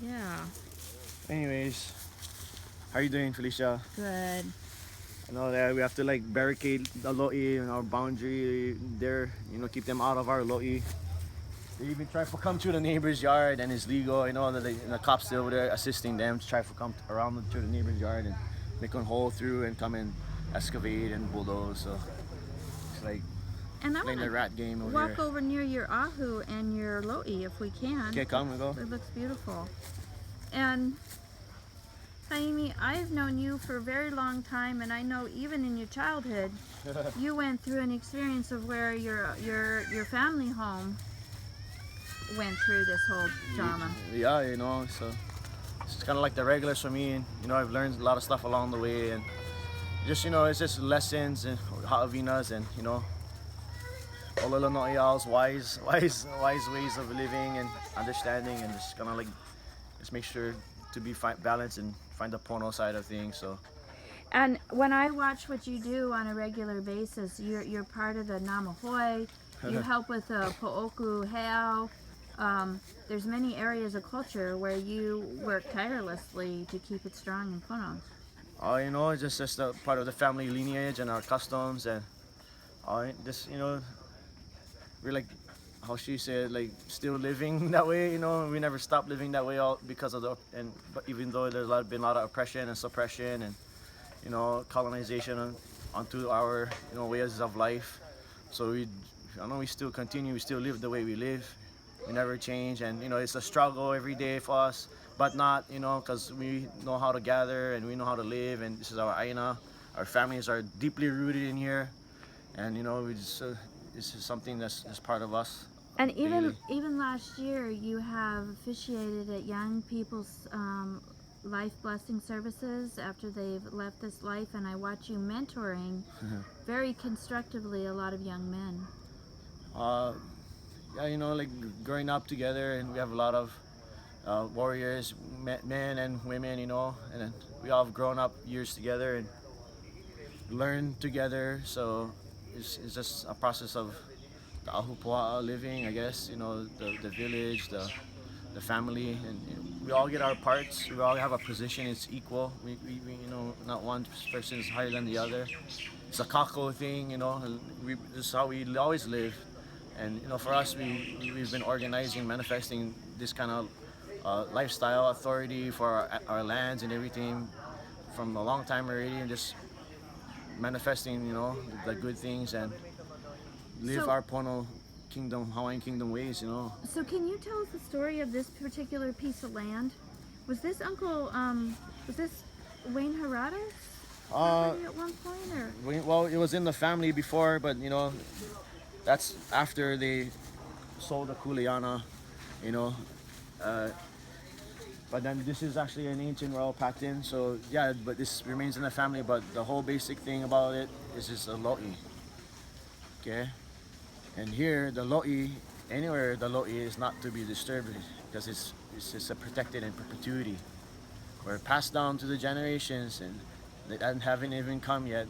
Yeah. Anyways, how are you doing, Felicia? Good. I know that we have to like barricade the loi and our boundary there, keep them out of our loi. They even try to come to the neighbor's yard and it's legal, that the cops over there assisting them to try to come around to the neighbor's yard and make a hole through and come and excavate and bulldoze. So it's like And I playing the want rat game to over walk here. over near your ahu and your lo'i if we can. Okay, come and go. It looks beautiful. And Taimi, I've known you for a very long time, and I know even in your childhood, you went through an experience of where your family home went through this whole drama. Yeah, so it's kind of like the regulars for me, and I've learned a lot of stuff along the way, and just it's just lessons and ha'avinas and ololono'iyal's wise ways of living and understanding, and just kind of like just make sure to be balanced and find the pono side of things. So And when I watch what you do on a regular basis, you're part of the Namahoe. You help with the Po'oku Heo. There's many areas of culture where you work tirelessly to keep it strong in Pono. it's just a part of the family lineage and our customs, and this we're like how she said, like still living that way. We never stopped living that way all because of but even though there's been a lot of oppression and suppression and colonization onto our ways of life. So we still continue, we still live the way we live. We never change, and it's a struggle every day for us, but not because we know how to gather and we know how to live, and this is our aina. Our families are deeply rooted in here, and we just this is something that's just part of us And daily. even last year, you have officiated at young people's life blessing services after they've left this life, and I watch you mentoring very constructively a lot of young men. uh, yeah, like growing up together, and we have a lot of warriors, men and women, and then we all have grown up years together and learned together. So it's just a process of the ahupua'a living, I guess. The village, the family, and we all get our parts. We all have a position. It's equal. Not one person is higher than the other. It's a kako thing, and this is how we always live. And for us, we've been organizing, manifesting this kind of lifestyle authority for our lands and everything from a long time already, and just manifesting, the good things and live So, our Pono kingdom, Hawaiian kingdom ways. so can you tell us the story of this particular piece of land? Was this was this Wayne Harada's Uh, property at one point, or? well, it was in the family before, but that's after they sold the Kuleana, you know. Uh, but then this is actually an ancient royal patent, so yeah, but this remains in the family. But the whole basic thing about it is just a lo'i, okay? And here, the lo'i, anywhere the lo'i is not to be disturbed because it's just a protected in perpetuity. We're passed down to the generations, and they haven't even come yet.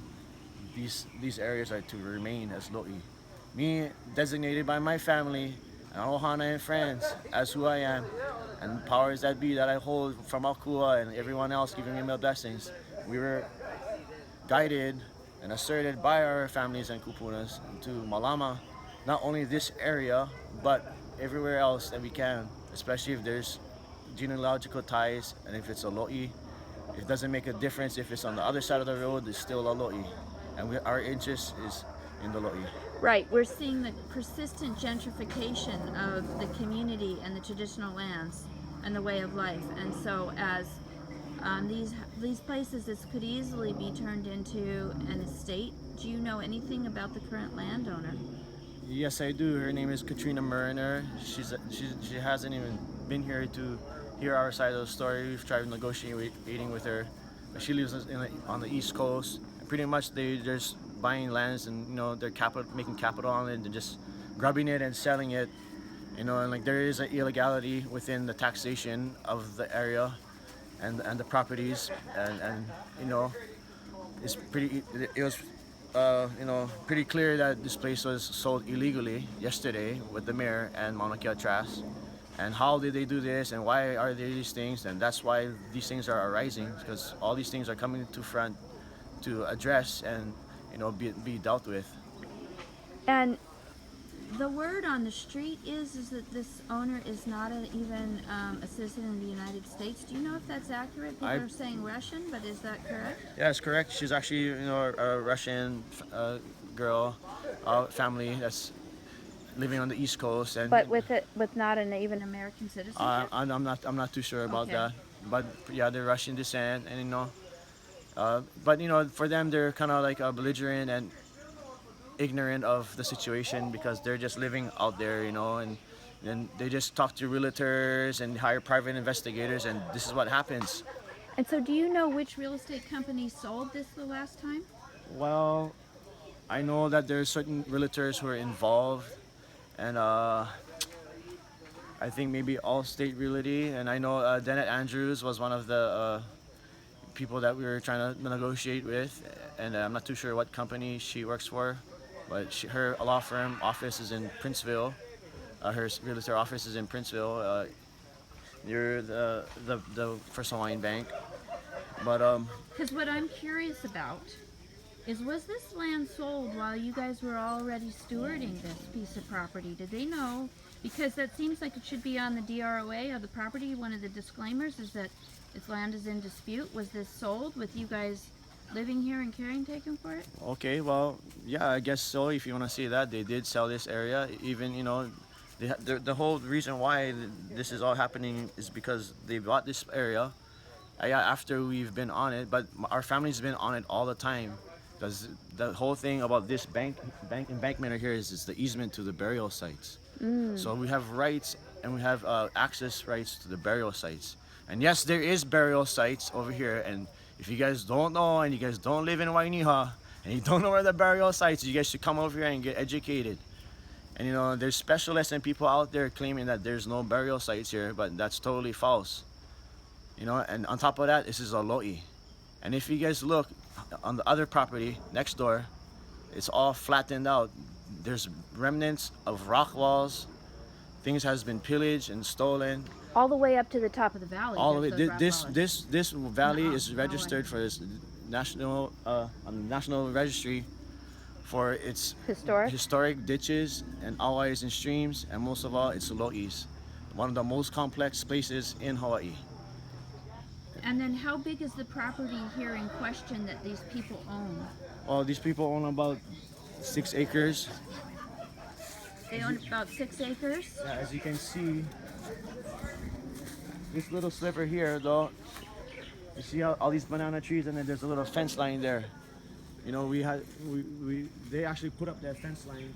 These areas are to remain as lo'i. Me, designated by my family and ohana and friends as who I am, and powers that be that I hold from Akua and everyone else giving me my blessings. We were guided and asserted by our families and kupunas to malama not only this area but everywhere else that we can, especially if there's genealogical ties and if it's a lo'i. It doesn't make a difference if it's on the other side of the road, it's still a lo'i. And our interest is in the lo'i. Right, we're seeing the persistent gentrification of the community and the traditional lands and the way of life. And so, as these places, this could easily be turned into an estate. Do you know anything about the current landowner? Yes, I do. Her name is Katrina Mariner. She hasn't even been here to hear our side of the story. We've tried negotiating with her, but she lives on the East Coast. And pretty much they're just buying lands and they're making capital on it and just grabbing it and selling it. And like there is an illegality within the taxation of the area and the properties and it's pretty. It was pretty clear that this place was sold illegally yesterday with the mayor and Mauna Kea Trust. and how did they do this, and why are there these things, and that's why these things are arising, because all these things are coming to front to address and be dealt with. And the word on the street is that this owner is not even a citizen of the United States. Do you know if that's accurate? People I are saying Russian, but is that correct? Yeah, it's correct. She's actually a Russian girl, family that's living on the East Coast, and But with not an even American citizenship? I'm not too sure about Okay. that, but yeah, they're Russian descent, and but for them they're kind of like belligerent and ignorant of the situation because they're just living out there, and then they just talk to realtors and hire private investigators, and this is what happens. And so do you know which real estate company sold this the last time? Well, I know that there's certain realtors who are involved, and I think maybe Allstate Realty, and I know Dennett Andrews was one of the people that we were trying to negotiate with, and I'm not too sure what company she works for, but her law firm office is in Princeville. Her realtor office is in Princeville, near the First Hawaiian Bank. But Because what I'm curious about is, was this land sold while you guys were already stewarding this piece of property? Did they know? Because that seems like it should be on the DROA of the property. One of the disclaimers is that if land is in dispute. Was this sold with you guys living here and caretaking for it? okay, well, yeah, I guess so. If you want to see that, they did sell this area. Even the whole reason why this is all happening is because they bought this area after we've been on it, but our family's been on it all the time. Because the whole thing about this bank embankment right here is the easement to the burial sites. So we have rights and we have access rights to the burial sites. And yes, there is burial sites over here. And if you guys don't know and you guys don't live in Wainiha and you don't know where the burial sites, you guys should come over here and get educated. And there's specialists and people out there claiming that there's no burial sites here, but that's totally false. And on top of that, this is a lo'i. And if you guys look on the other property next door, it's all flattened out. There's remnants of rock walls. Things has been pillaged and stolen. All the way up to the top of the valley. All of there's it. those rock This valley No, is no registered way. for this national on the national registry for its Historic? ditches and aways and streams, and most of all, it's lo'is, one of the most complex places in Hawaii. And then how big is the property here in question that these people own? Well, these people own about 6 acres. They own about 6 acres? Yeah, as you can see, this little sliver here, though, you see all these banana trees, and then there's a little fence line there. They actually put up that fence line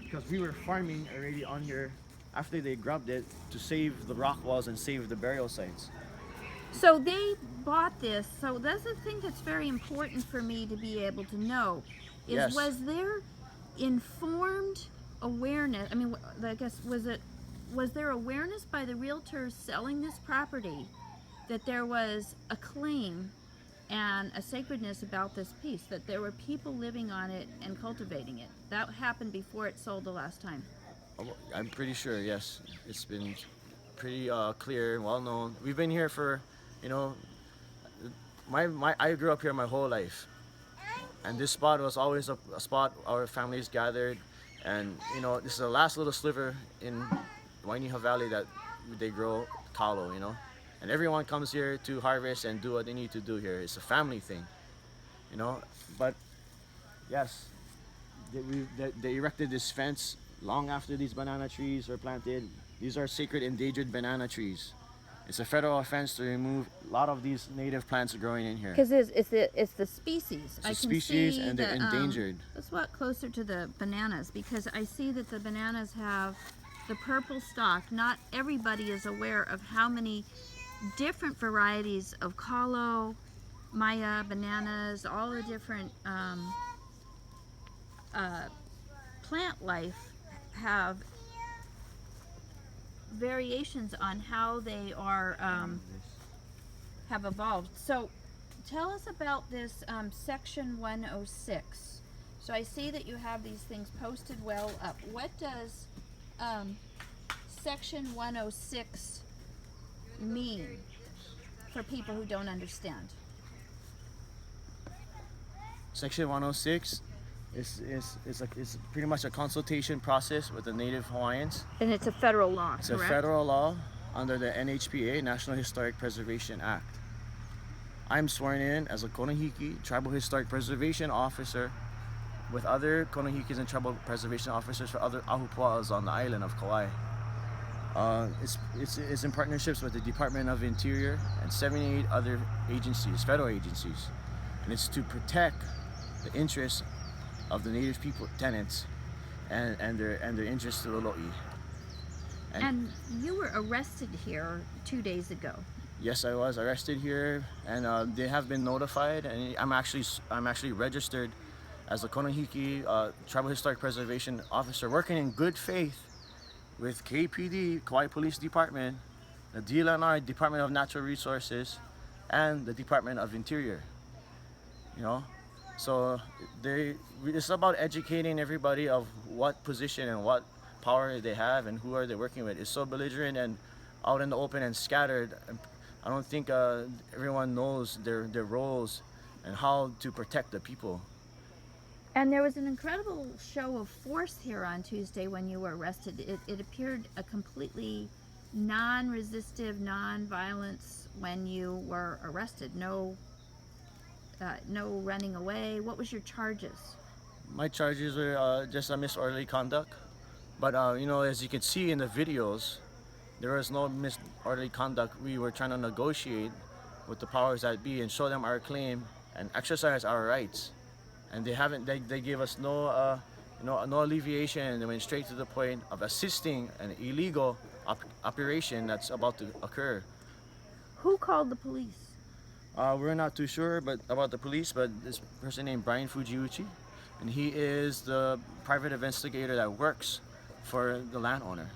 because we were farming already on here after they grubbed it to save the rock walls and save the burial sites. So they bought this. So that's the thing that's very important for me to be able to know. Is Yes. Was there informed awareness? I mean, I guess was there awareness by the realtors selling this property that there was a claim and a sacredness about this piece, that there were people living on it and cultivating it? That happened before it sold the last time. I'm pretty sure, yes. It's been pretty clear and well known. We've been here for, I grew up here my whole life. And this spot was always a spot our families gathered. And, this is the last little sliver in Wainiha Valley that they grow kalo, And everyone comes here to harvest and do what they need to do here. It's a family thing, But, yes, they erected this fence long after these banana trees were planted. These are sacred endangered banana trees. It's a federal offense to remove a lot of these native plants growing in here. Because it's the species. It's a species and they're that, endangered. Let's walk closer to the bananas, because I see that the bananas have the purple stalk. Not everybody is aware of how many different varieties of kalo, maya, bananas, all the different plant life have variations on how they are have evolved. So tell us about this section 106. So I see that you have these things posted well up. What does Section 106 mean for people who don't understand? Section 106 is pretty much a consultation process with the Native Hawaiians. And it's a federal law, It's correct? a federal law under the NHPA, National Historic Preservation Act. I'm sworn in as a Konahiki Tribal Historic Preservation Officer with other Konahikis and Tribal Preservation Officers for other ahupua'as on the island of Kauai. It's in partnerships with the Department of Interior and 78 other agencies, federal agencies. And it's to protect the interests of the Native people, tenants, and their interests to the lo'i. And you were arrested here 2 days ago. Yes, I was arrested here, and they have been notified, and I'm actually registered as a Konahiki Tribal Historic Preservation Officer, working in good faith with KPD, Kauai Police Department, the DLNR, Department of Natural Resources, and the Department of Interior. You know, so it's about educating everybody of what position and what power they have and who are they working with. It's so belligerent and out in the open and scattered. I don't think everyone knows their roles and how to protect the people. And there was an incredible show of force here on Tuesday when you were arrested. It appeared a completely non-resistive, non-violence when you were arrested. No running away. What was your charges? My charges were just a disorderly conduct. But you know, as you can see in the videos, there was no disorderly conduct. We were trying to negotiate with the powers that be and show them our claim and exercise our rights. And they haven't. They gave us no alleviation, and they went straight to the point of assisting an illegal operation that's about to occur. Who called the police? We're not too sure about the police, but this person named Brian Fujiuchi, and he is the private investigator that works for the landowner.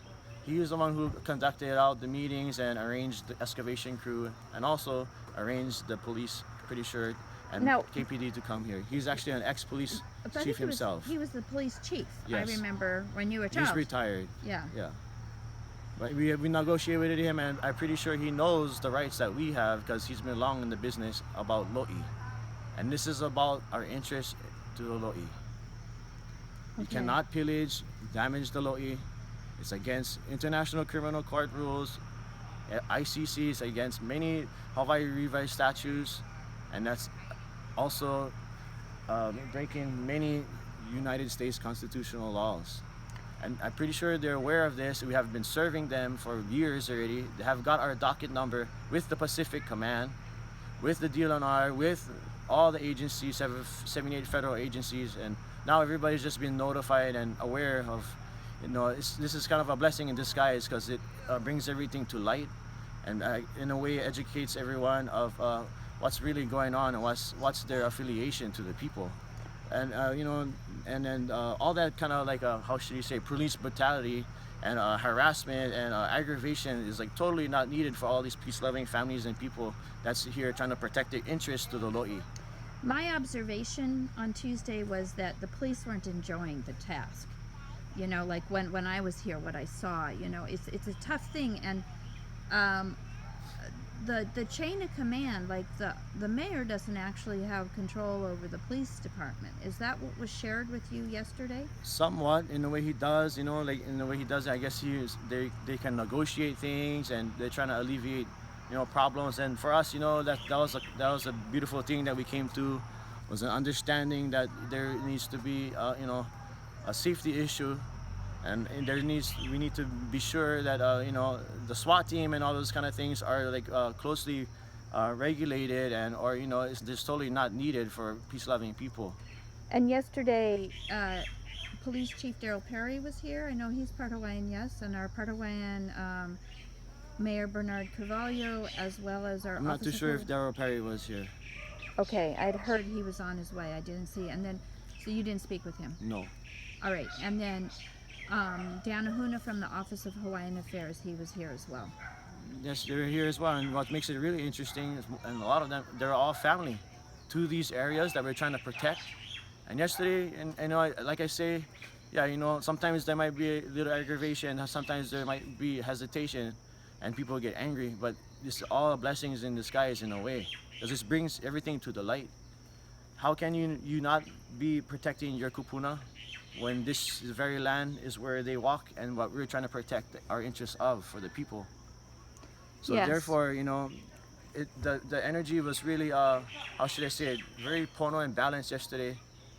He is the one who conducted out the meetings and arranged the excavation crew, and also arranged the police, pretty sure, and Now, KPD to come here. He's actually an ex-police But I chief think himself. He was the police chief. Yes. I remember when you were a child. He's retired. Yeah. Yeah. But we negotiated with him, and I'm pretty sure he knows the rights that we have because he's been long in the business about lo'i. And this is about our interest to the lo'i. You Okay. cannot pillage, damage the lo'i. It's against International Criminal Court rules, ICC, it's against many Hawaii revised statutes, and that's also breaking many United States constitutional laws. And I'm pretty sure they're aware of this. We have been serving them for years already. They have got our docket number with the Pacific Command, with the DLNR, with all the agencies, 78 federal agencies, and now everybody's just been notified and aware of, you know, this is kind of a blessing in disguise because it brings everything to light, and in a way educates everyone of what's really going on and what's their affiliation to the people. And you know, and then all that kind of like how should you say, police brutality and harassment and aggravation is like totally not needed for all these peace-loving families and people that's here trying to protect their interests to the lo'i. My observation on Tuesday was that the police weren't enjoying the task. You know, like when I was here, what I saw, you know, it's a tough thing, and the chain of command, like the mayor doesn't actually have control over the police department. Is that what was shared with you yesterday? Somewhat, in the way he does, you know, like in the way he does it, I guess they can negotiate things and they're trying to alleviate, you know, problems. And for us, you know, that was a beautiful thing that we came to, was an understanding that there needs to be you know, a safety issue, and we need to be sure that you know, the SWAT team and all those kind of things are like closely regulated, and or you know, it's totally not needed for peace-loving people. And yesterday, Police Chief Daryl Perry was here. I know he's part Hawaiian, yes, and our part Hawaiian Mayor Bernard Carvalho, as well as our. I'm not too sure if Daryl Perry was here. Okay, I'd heard he was on his way. I didn't see, and then so you didn't speak with him. No. All right, and then Dan Ahuna from the Office of Hawaiian Affairs, he was here as well. Yes, they're here as well, and what makes it really interesting is, and a lot of them, they're all family to these areas that we're trying to protect. And yesterday, and you know, like I say, yeah, sometimes there might be a little aggravation, sometimes there might be hesitation, and people get angry. But this all blessings in disguise in a way, because this brings everything to the light. How can you not be protecting your kupuna when this very land is where they walk and what we're trying to protect our interests of for the people? So Yes. therefore, the energy was really how should I say it, very pono and balanced yesterday,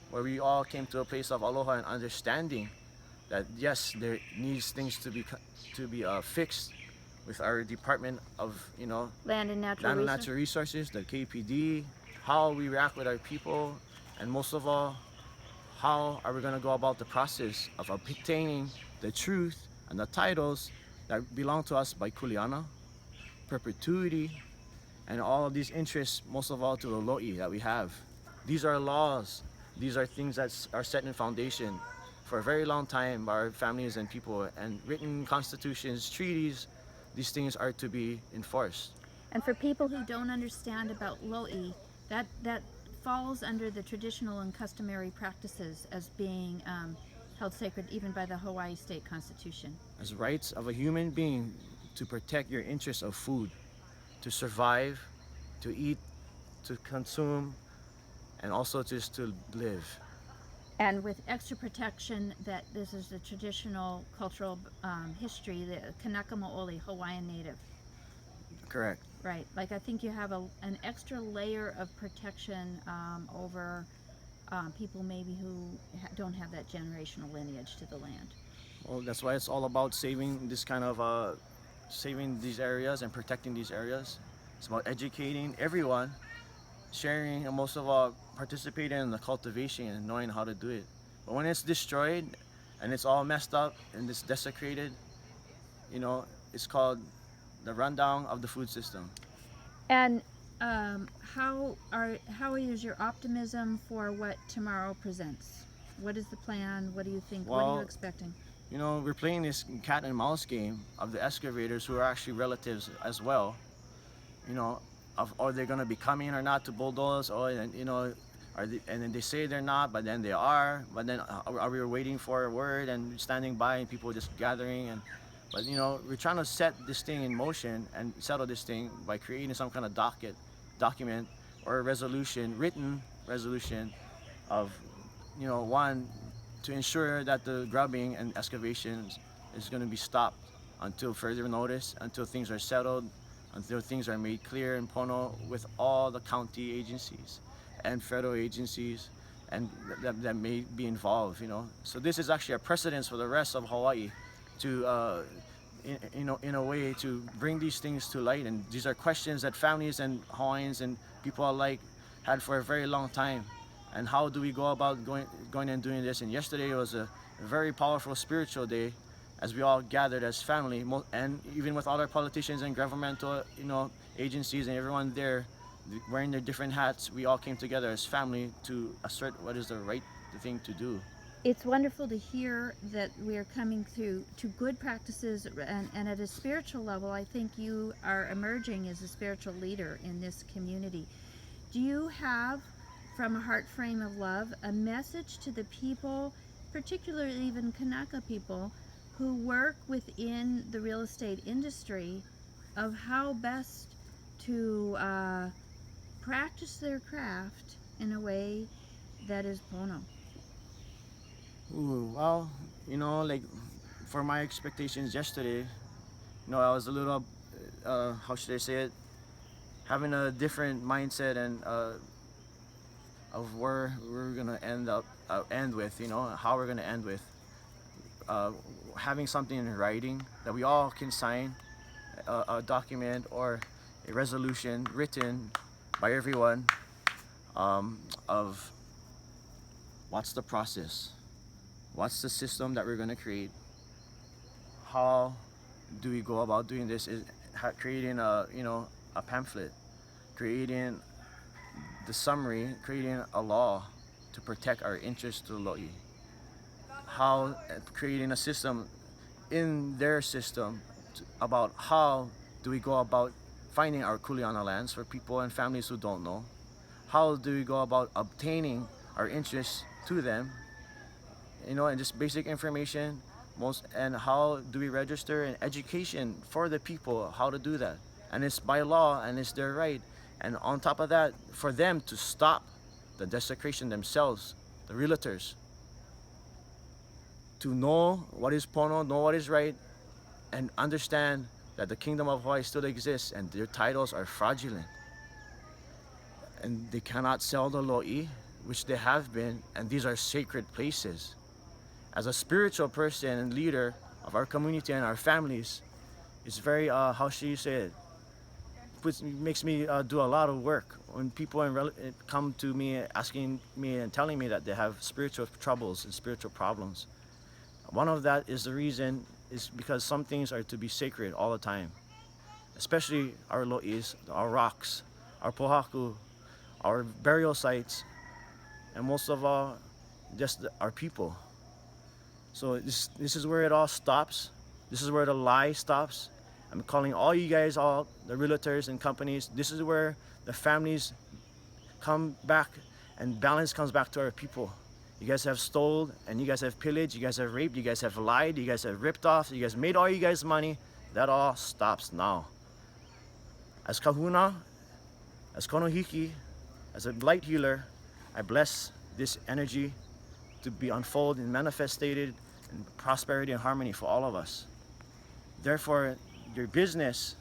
where we all came to a place of aloha and understanding that yes, there needs things to be fixed with our Department of Land and Natural Land and Resources. Natural Resources, the KPD, how we react with our people, and most of all, how are we going to go about the process of obtaining the truth and the titles that belong to us by Kuleana, perpetuity, and all of these interests, most of all to the lo'i that we have. These are laws. These are things that are set in foundation for a very long time by our families and people, and written constitutions, treaties. These things are to be enforced. And for people who don't understand about lo'i, that falls under the traditional and customary practices as being held sacred even by the Hawaii State Constitution. As rights of a human being to protect your interests of food, to survive, to eat, to consume, and also just to live. And with extra protection that this is the traditional cultural history, the Kanaka Mo'oli, Hawaiian native. Correct. Right. Like I think you have an extra layer of protection over people maybe who don't have that generational lineage to the land. Well, that's why it's all about saving this kind of saving these areas and protecting these areas. It's about educating everyone, sharing, and most of all, participating in the cultivation and knowing how to do it. But when it's destroyed and it's all messed up and it's desecrated, it's called the rundown of the food system. And how is your optimism for what tomorrow presents? What is the plan? What do you think? What are you Well, expecting? we're playing this cat and mouse game of the excavators who are actually relatives as well. You know, of are they gonna be coming or not to bulldoze? Or are they, and then they say they're not, but then they are. But then are we waiting for a word and standing by and people just gathering but we're trying to set this thing in motion and settle this thing by creating some kind of document, or a resolution, written resolution of, one, to ensure that the grubbing and excavations is going to be stopped until further notice, until things are settled, until things are made clear in Pono with all the county agencies and federal agencies and that may be involved. So this is actually a precedence for the rest of Hawaii to in a way to bring these things to light, and these are questions that families and Hawaiians and people alike had for a very long time. And how do we go about going and doing this? And yesterday was a very powerful spiritual day, as we all gathered as family, and even with other politicians and governmental agencies and everyone there wearing their different hats, we all came together as family to assert what is the right thing to do. It's wonderful to hear that we are coming to good practices, and at a spiritual level, I think you are emerging as a spiritual leader in this community. Do you have, from a heart frame of love, a message to the people, particularly even Kanaka people, who work within the real estate industry, of how best to practice their craft in a way that is Pono? Ooh, well, like for my expectations yesterday, I was a little, how should I say it, having a different mindset and of where we're gonna end with, how we're gonna end with, having something in writing that we all can sign, a document or a resolution written by everyone, of what's the process, what's the system that we're gonna create, how do we go about doing this, is creating a pamphlet, creating the summary, creating a law to protect our interests to lo'i, how creating a system in their system about how do we go about finding our kuleana lands for people and families who don't know, how do we go about obtaining our interests to them, and just basic information, and how do we register, and education for the people how to do that. And it's by law and it's their right. And on top of that, for them to stop the desecration themselves, the realtors, to know what is pono, know what is right, and understand that the kingdom of Hawaii still exists and their titles are fraudulent. And they cannot sell the lo'i, which they have been, and these are sacred places. As a spiritual person and leader of our community and our families, it's very, how should you say it? Makes me do a lot of work when people come to me asking me and telling me that they have spiritual troubles and spiritual problems. One of that is the reason is because some things are to be sacred all the time, especially our lo'is, our rocks, our pohaku, our burial sites, and most of all, just our people. So this is where it all stops. This is where the lie stops. I'm calling all you guys, all the realtors and companies. This is where the families come back and balance comes back to our people. You guys have stole and you guys have pillaged, you guys have raped, you guys have lied, you guys have ripped off, you guys made all you guys money. That all stops now. As kahuna, as konohiki, as a light healer, I bless this energy to be unfolded and manifested in prosperity and harmony for all of us. Therefore, your business,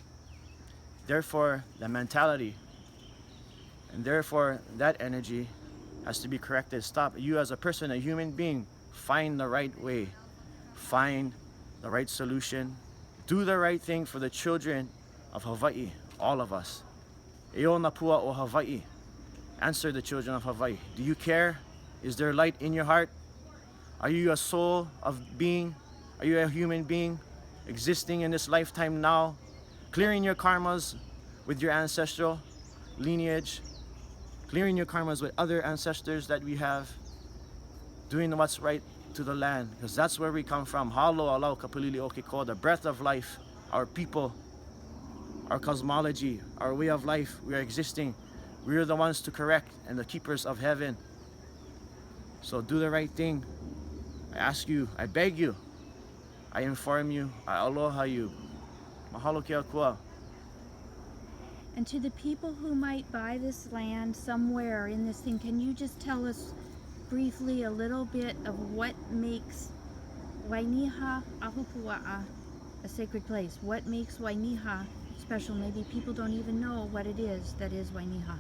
therefore the mentality, and therefore that energy has to be corrected. Stop. You as a person, a human being, find the right way, find the right solution, do the right thing for the children of Hawaii, all of us. Eo Napua o Hawaii. Answer the children of Hawaii. Do you care? Is there light in your heart? Are you a soul of being? Are you a human being existing in this lifetime now, clearing your karmas with your ancestral lineage, clearing your karmas with other ancestors that we have, doing what's right to the land, because that's where we come from. Halo alau kapulili okiko, the breath of life, our people, our cosmology, our way of life, we are existing. We are the ones to correct and the keepers of heaven. So do the right thing. I ask you, I beg you, I inform you, I aloha you. Mahalo ke akua. And to the people who might buy this land somewhere in this thing, can you just tell us briefly a little bit of what makes Wainiha Ahupua'a a sacred place? What makes Wainiha special? Maybe people don't even know what it is that is Wainiha.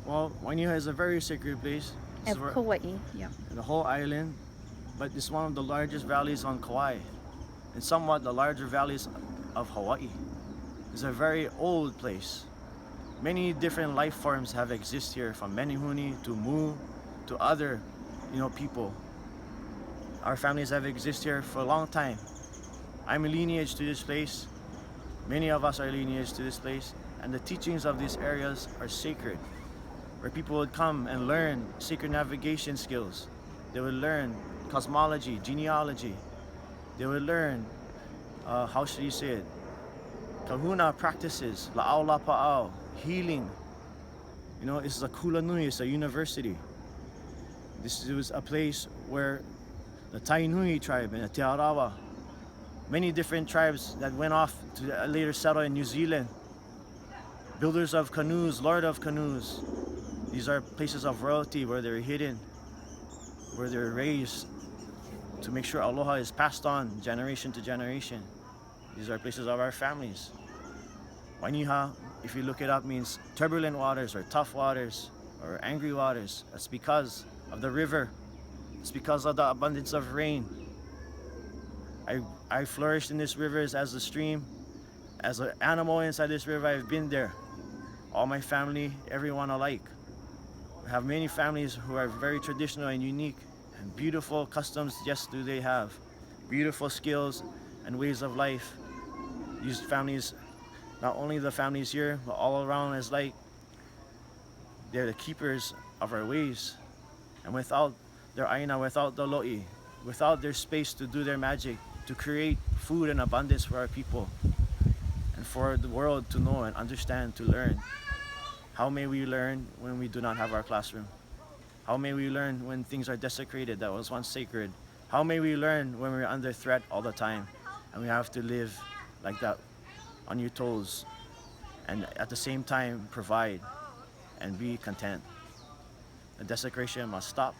Well, Wainiha is a very sacred place. Of Kauai, yeah. The whole island, but it's one of the largest valleys on Kauai, and somewhat the larger valleys of Hawaii. It's a very old place. Many different life forms have existed here, from Menehune to Mu to other, people. Our families have existed here for a long time. I'm a lineage to this place. Many of us are lineage to this place, and the teachings of these areas are sacred, where people would come and learn sacred navigation skills. They would learn cosmology, genealogy. They would learn, how should you say it? Kahuna practices, la'au lapa'au, healing. It's a kulanui, it's a university. This was a place where the Tainui tribe and the Te Arawa, many different tribes that went off to later settle in New Zealand. Builders of canoes, lord of canoes. These are places of royalty where they're hidden, where they're raised to make sure aloha is passed on generation to generation. These are places of our families. Wainiha, if you look it up, means turbulent waters or tough waters or angry waters. That's because of the river. It's because of the abundance of rain. I flourished in this river as a stream. As an animal inside this river, I've been there. All my family, everyone alike. We have many families who are very traditional and unique, and beautiful customs just do they have. Beautiful skills and ways of life. These families, not only the families here, but all around is like, they're the keepers of our ways. And without their aina, without the lo'i, without their space to do their magic, to create food in abundance for our people, and for the world to know and understand, to learn. How may we learn when we do not have our classroom? How may we learn when things are desecrated that was once sacred? How may we learn when we're under threat all the time and we have to live like that on your toes and at the same time provide and be content? The desecration must stop.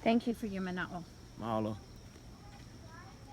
Thank you for your manao. Mahalo.